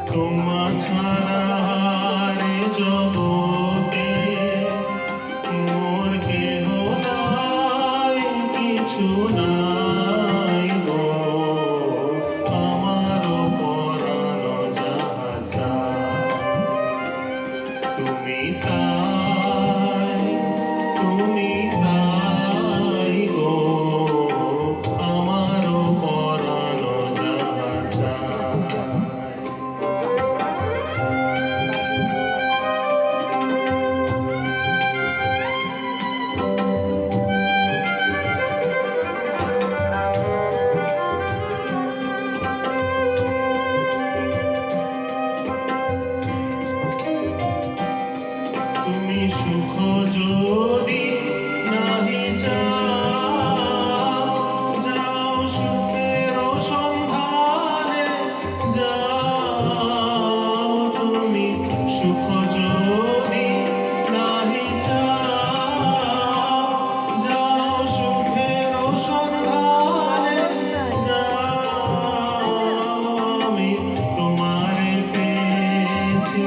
তোমা ছাড়া রে জগতে মোর কেহ নাই, কিছু নাই গো। আমার পরাণ যাহা চায় তুমি তাই, তুমি তাই গো। আমার পরাণ যাহা চায়। তুমি সুখ যদি নাহি চাও, যাও সুখের সন্ধানে যাও। তুমি সুখ যদি নাহি চাও, যাও সুখের সন্ধানে যাও। আমি তোমারে পেয়েছি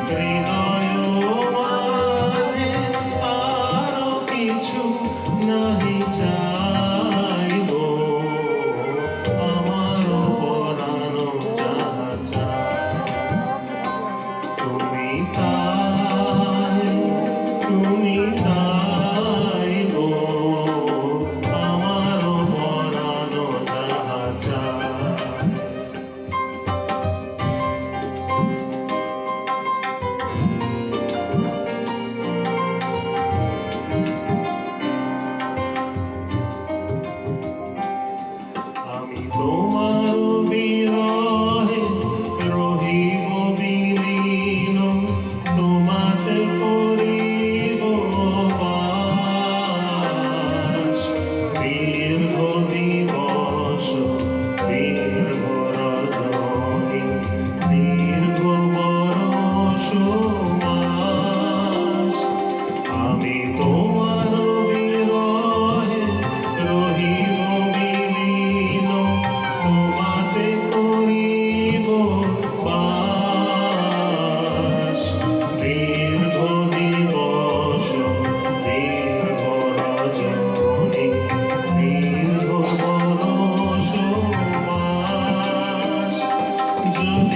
হৃদয় মাঝে, আরো কিছু নাহি চাই গো। আমার পরাণ যাহা চায় তুমি তাই, তুমি তাই গো। আমার পরাণ যাহা চায়। আমি তোমার বিরহে রহিব বিলীন, তোমাতে করিব বাস। দীর্ঘ দিবস দীর্ঘ রজনী, দীর্ঘ বরষ মাস। আমি তোমার বিরহে রহিব বিলীন, তোমাতে করিব বাস। দীর্ঘ দিবস দীর্ঘ রজনী, দীর্ঘ বরষ মাস। যদি